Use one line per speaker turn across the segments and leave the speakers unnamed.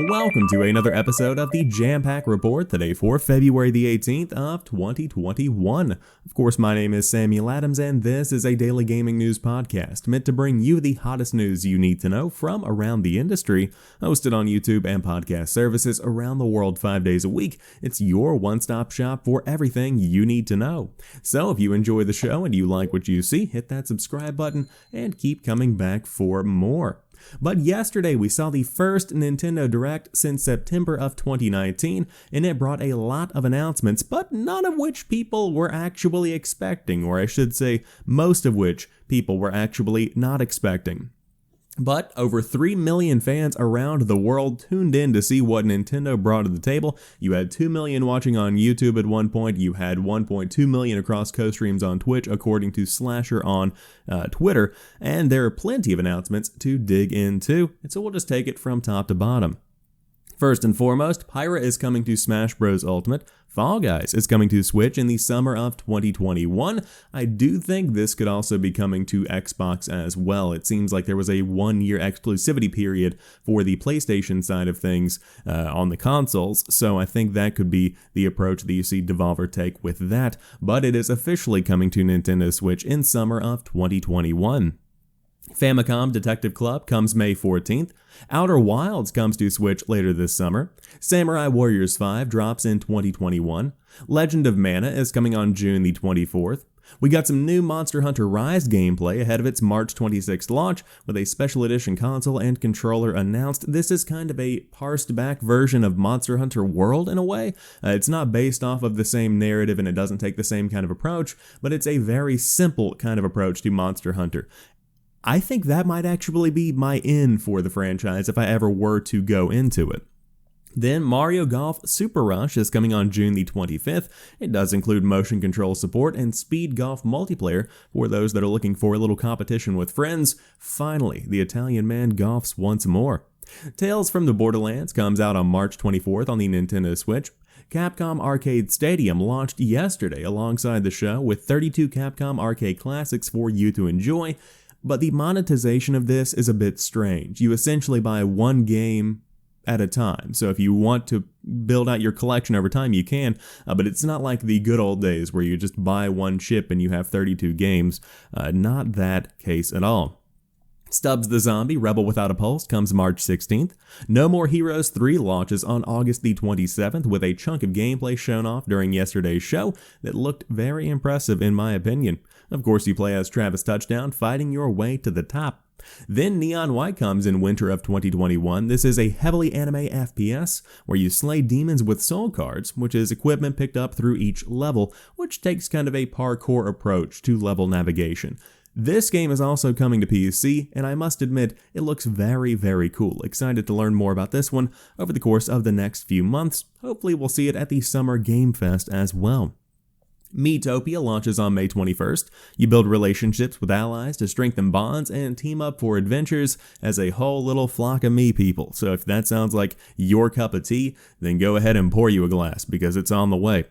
Welcome to another episode of the Jampack Report today for February the 18th of 2021. Of course, my name is Samuel Adams and this is a daily gaming news podcast meant to bring you the hottest news you need to know from around the industry. Hosted on YouTube and podcast services around the world 5 days a week, it's your one-stop shop for everything you need to know. So if you enjoy the show and you like what you see, hit that subscribe button and keep coming back for more. But yesterday we saw the first Nintendo Direct since September of 2019, and it brought a lot of announcements, but none of which people were actually expecting, or I should say, most of which people were actually not expecting. But over 3 million fans around the world tuned in to see what Nintendo brought to the table. You had 2 million watching on YouTube at one point. You had 1.2 million across co-streams on Twitch, according to Slasher on Twitter. And there are plenty of announcements to dig into, and so we'll just take it from top to bottom. First and foremost, Pyra is coming to Smash Bros. Ultimate. Fall Guys is coming to Switch in the summer of 2021. I do think this could also be coming to Xbox as well. It seems like there was a 1-year exclusivity period for the PlayStation side of things on the consoles, so I think that could be the approach that you see Devolver take with that, but it is officially coming to Nintendo Switch in summer of 2021. Famicom Detective Club comes May 14th. Outer Wilds comes to Switch later this summer. Samurai Warriors 5 drops in 2021. Legend of Mana is coming on June the 24th. We got some new Monster Hunter Rise gameplay ahead of its March 26th launch, with a special edition console and controller announced. This is kind of a parsed back version of Monster Hunter World in a way. It's not based off of the same narrative and it doesn't take the same kind of approach, but it's a very simple kind of approach to Monster Hunter. I think that might actually be my in for the franchise if I ever were to go into it. Then Mario Golf Super Rush is coming on June the 25th. It does include motion control support and speed golf multiplayer for those that are looking for a little competition with friends. Finally, the Italian man golfs once more. Tales from the Borderlands comes out on March 24th on the Nintendo Switch. Capcom Arcade Stadium launched yesterday alongside the show with 32 Capcom Arcade classics for you to enjoy. But the monetization of this is a bit strange. You essentially buy one game at a time. So if you want to build out your collection over time, you can, but it's not like the good old days where you just buy one chip and you have 32 games. Not that case at all. Stubbs the Zombie Rebel Without a Pulse comes March 16th. No More Heroes 3 launches on August the 27th with a chunk of gameplay shown off during yesterday's show that looked very impressive in my opinion. Of course, you play as Travis Touchdown fighting your way to the top. Then Neon White comes in winter of 2021. This is a heavily anime FPS where you slay demons with soul cards, which is equipment picked up through each level, which takes kind of a parkour approach to level navigation. This game is also coming to PC, and I must admit, it looks very, very cool. Excited to learn more about this one over the course of the next few months. Hopefully we'll see it at the Summer Game Fest as well. Miitopia launches on May 21st. You build relationships with allies to strengthen bonds and team up for adventures as a whole little flock of me people. So if that sounds like your cup of tea, then go ahead and pour you a glass because it's on the way.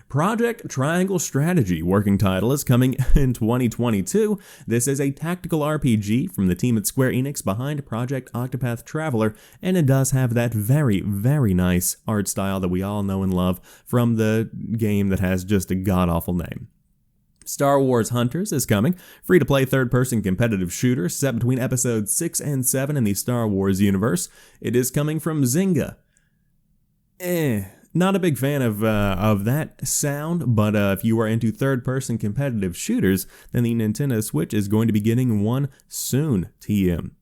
Project Triangle Strategy working title is coming in 2022. This is a tactical RPG from the team at Square Enix behind Project Octopath Traveler, and it does have that very, very nice art style that we all know and love from the game that has just a god-awful name. Star Wars Hunters is coming, free-to-play third-person competitive shooter set between episodes 6 and 7 in the Star Wars universe. It is coming from Zynga. Not a big fan of that sound, but if you are into third-person competitive shooters, then the Nintendo Switch is going to be getting one soon, TM.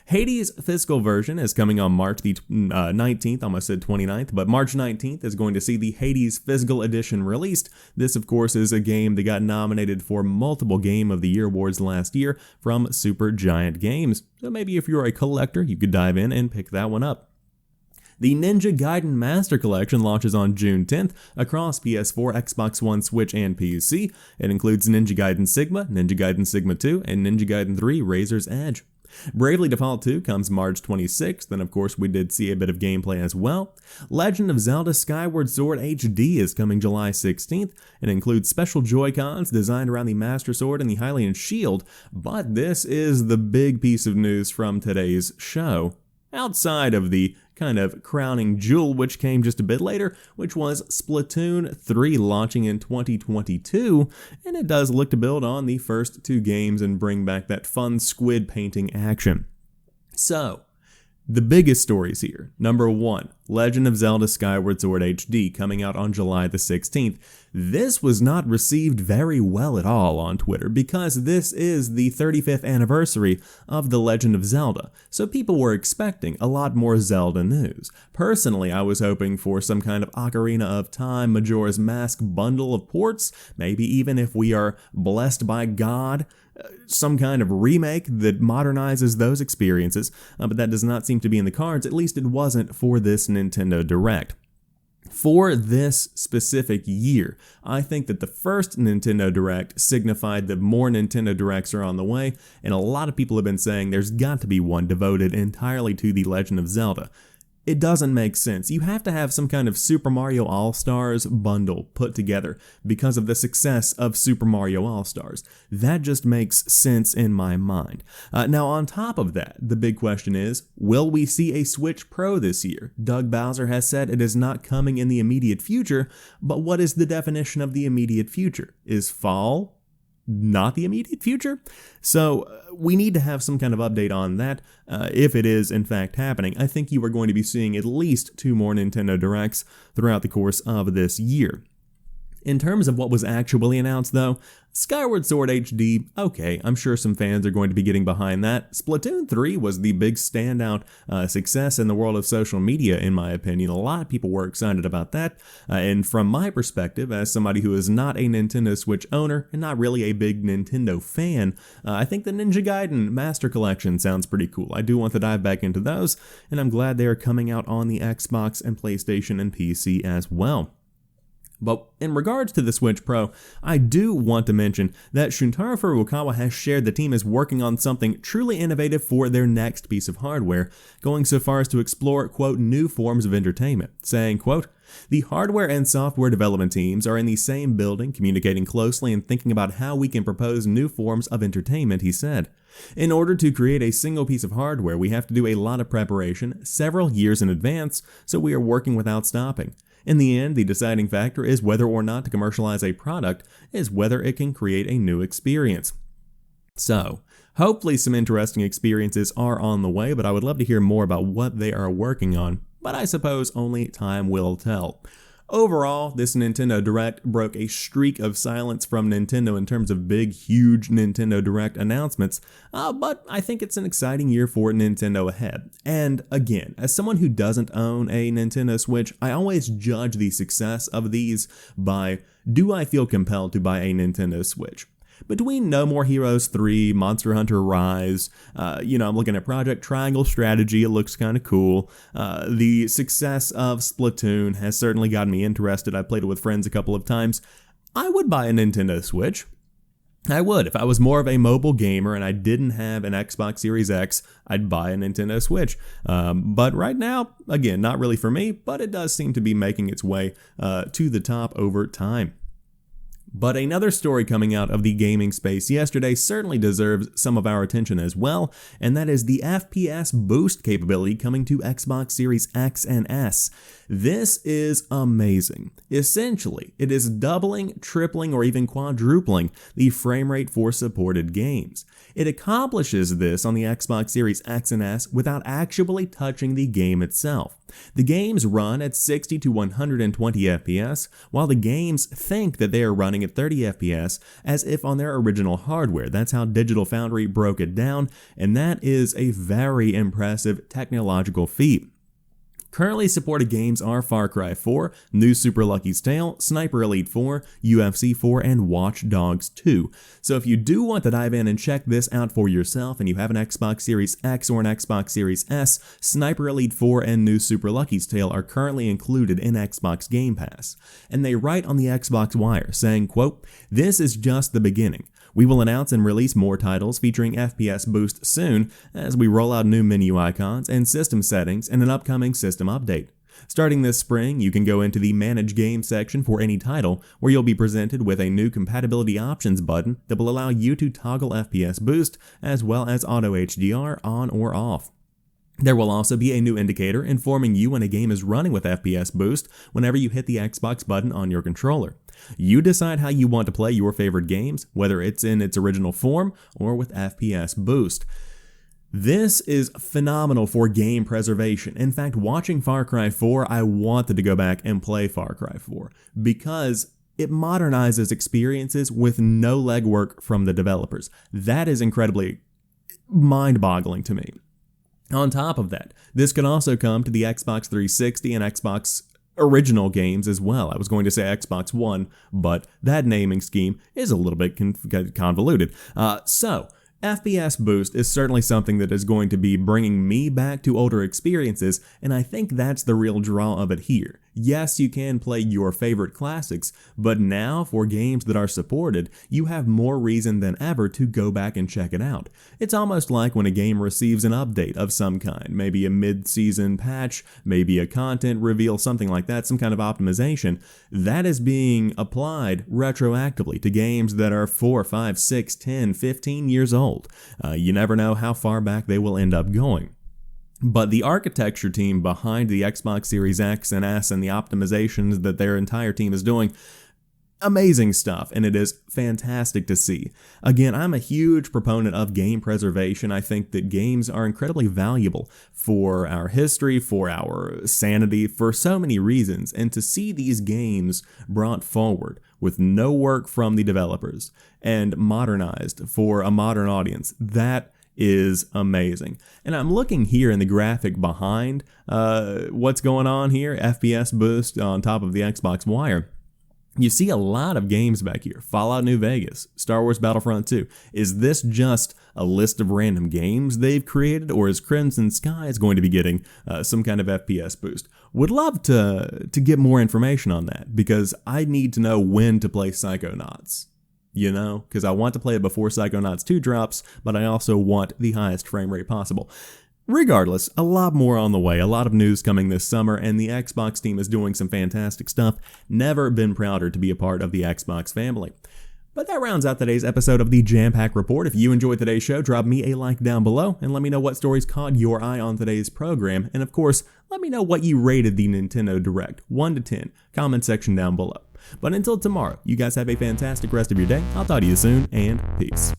Hades' physical version is coming on March the 19th, almost said 29th, but March 19th is going to see the Hades physical edition released. This, of course, is a game that got nominated for multiple Game of the Year awards last year from Super Giant Games. So maybe if you're a collector, you could dive in and pick that one up. The Ninja Gaiden Master Collection launches on June 10th across PS4, Xbox One, Switch, and PC. It includes Ninja Gaiden Sigma, Ninja Gaiden Sigma 2, and Ninja Gaiden 3 Razor's Edge. Bravely Default 2 comes March 26th, and of course we did see a bit of gameplay as well. Legend of Zelda Skyward Sword HD is coming July 16th. It includes special Joy-Cons designed around the Master Sword and the Hylian Shield, but this is the big piece of news from today's show. outside of the kind of crowning jewel which came just a bit later, which was Splatoon 3 launching in 2022, and it does look to build on the first two games and bring back that fun squid painting action. So, the biggest stories here. Number 1, Legend of Zelda Skyward Sword HD coming out on July the 16th. This was not received very well at all on Twitter because this is the 35th anniversary of The Legend of Zelda, so people were expecting a lot more Zelda news. Personally, I was hoping for some kind of Ocarina of Time Majora's Mask bundle of ports, maybe even if we are blessed by God, some kind of remake that modernizes those experiences, but that does not seem to be in the cards, at least it wasn't for this Nintendo Direct. For this specific year, I think that the first Nintendo Direct signified that more Nintendo Directs are on the way, and a lot of people have been saying there's got to be one devoted entirely to The Legend of Zelda. It doesn't make sense. You have to have some kind of Super Mario All-Stars bundle put together because of the success of Super Mario All-Stars. That just makes sense in my mind. Now, on top of that, the big question is, will we see a Switch Pro this year? Doug Bowser has said it is not coming in the immediate future, but what is the definition of the immediate future? Is fall not the immediate future? So we need to have some kind of update on that if it is in fact happening. I think you are going to be seeing at least 2 more Nintendo Directs throughout the course of this year. In terms of what was actually announced though, Skyward Sword HD, okay, I'm sure some fans are going to be getting behind that. Splatoon 3 was the big standout success in the world of social media, in my opinion. A lot of people were excited about that, and from my perspective, as somebody who is not a Nintendo Switch owner and not really a big Nintendo fan, I think the Ninja Gaiden Master Collection sounds pretty cool. I do want to dive back into those, and I'm glad they are coming out on the Xbox and PlayStation and PC as well. But in regards to the Switch Pro, I do want to mention that Shuntaro Furukawa has shared the team is working on something truly innovative for their next piece of hardware, going so far as to explore, quote, new forms of entertainment, saying, quote, the hardware and software development teams are in the same building, communicating closely and thinking about how we can propose new forms of entertainment, he said. In order to create a single piece of hardware, we have to do a lot of preparation, several years in advance, so we are working without stopping. In the end, the deciding factor is whether or not to commercialize a product is whether it can create a new experience. So, hopefully some interesting experiences are on the way, but I would love to hear more about what they are working on, but I suppose only time will tell. Overall, this Nintendo Direct broke a streak of silence from Nintendo in terms of big, huge Nintendo Direct announcements, but I think it's an exciting year for Nintendo ahead. And again, as someone who doesn't own a Nintendo Switch, I always judge the success of these by, do I feel compelled to buy a Nintendo Switch? Between No More Heroes 3, Monster Hunter Rise, I'm looking at Project Triangle Strategy, it looks kind of cool. The success of Splatoon has certainly gotten me interested. I've played it with friends a couple of times. I would buy a Nintendo Switch. I would. If I was more of a mobile gamer and I didn't have an Xbox Series X, I'd buy a Nintendo Switch. But right now, again, not really for me, but it does seem to be making its way to the top over time. But another story coming out of the gaming space yesterday certainly deserves some of our attention as well, and that is the FPS boost capability coming to Xbox Series X and S. This is amazing. Essentially, it is doubling, tripling, or even quadrupling the frame rate for supported games. It accomplishes this on the Xbox Series X and S without actually touching the game itself. The games run at 60 to 120 FPS, while the games think that they are running at 30 FPS as if on their original hardware. That's how Digital Foundry broke it down, and that is a very impressive technological feat. Currently supported games are Far Cry 4, New Super Lucky's Tale, Sniper Elite 4, UFC 4, and Watch Dogs 2. So if you do want to dive in and check this out for yourself and you have an Xbox Series X or an Xbox Series S, Sniper Elite 4 and New Super Lucky's Tale are currently included in Xbox Game Pass. And they write on the Xbox Wire saying, quote, "This is just the beginning. We will announce and release more titles featuring FPS boost soon as we roll out new menu icons and system settings in an upcoming system update. Starting this spring, you can go into the Manage Game section for any title, where you'll be presented with a new Compatibility Options button that will allow you to toggle FPS boost as well as Auto HDR on or off. There will also be a new indicator informing you when a game is running with FPS boost whenever you hit the Xbox button on your controller. You decide how you want to play your favorite games, whether it's in its original form or with FPS boost. This is phenomenal for game preservation. In fact, watching Far Cry 4, I wanted to go back and play Far Cry 4 because it modernizes experiences with no legwork from the developers. That is incredibly mind-boggling to me. On top of that, this could also come to the Xbox 360 and Xbox original games as well. I was going to say Xbox One, but that naming scheme is a little bit convoluted. So, FPS boost is certainly something that is going to be bringing me back to older experiences, and I think that's the real draw of it here. Yes, you can play your favorite classics, but now for games that are supported, you have more reason than ever to go back and check it out. It's almost like when a game receives an update of some kind, maybe a mid-season patch, maybe a content reveal, something like that, some kind of optimization, that is being applied retroactively to games that are 4, 5, 6, 10, 15 years old. You never know how far back they will end up going. But the architecture team behind the Xbox Series X and S and the optimizations that their entire team is doing, amazing stuff, and it is fantastic to see. Again, I'm a huge proponent of game preservation. I think that games are incredibly valuable for our history, for our sanity, for so many reasons, and to see these games brought forward with no work from the developers and modernized for a modern audience, that is amazing. And I'm looking here in the graphic behind what's going on here, FPS boost on top of the Xbox Wire. You see a lot of games back here. Fallout New Vegas, Star Wars Battlefront 2. Is this just a list of random games they've created, or is Crimson Skies going to be getting some kind of FPS boost? Would love to get more information on that, because I need to know when to play Psychonauts. You know, because I want to play it before Psychonauts 2 drops, but I also want the highest frame rate possible. Regardless, a lot more on the way, a lot of news coming this summer, and the Xbox team is doing some fantastic stuff. Never been prouder to be a part of the Xbox family. But that rounds out today's episode of the Jampack Report. If you enjoyed today's show, drop me a like down below and let me know what stories caught your eye on today's program. And of course, let me know what you rated the Nintendo Direct, 1 to 10, comment section down below. But until tomorrow, you guys have a fantastic rest of your day. I'll talk to you soon, and peace.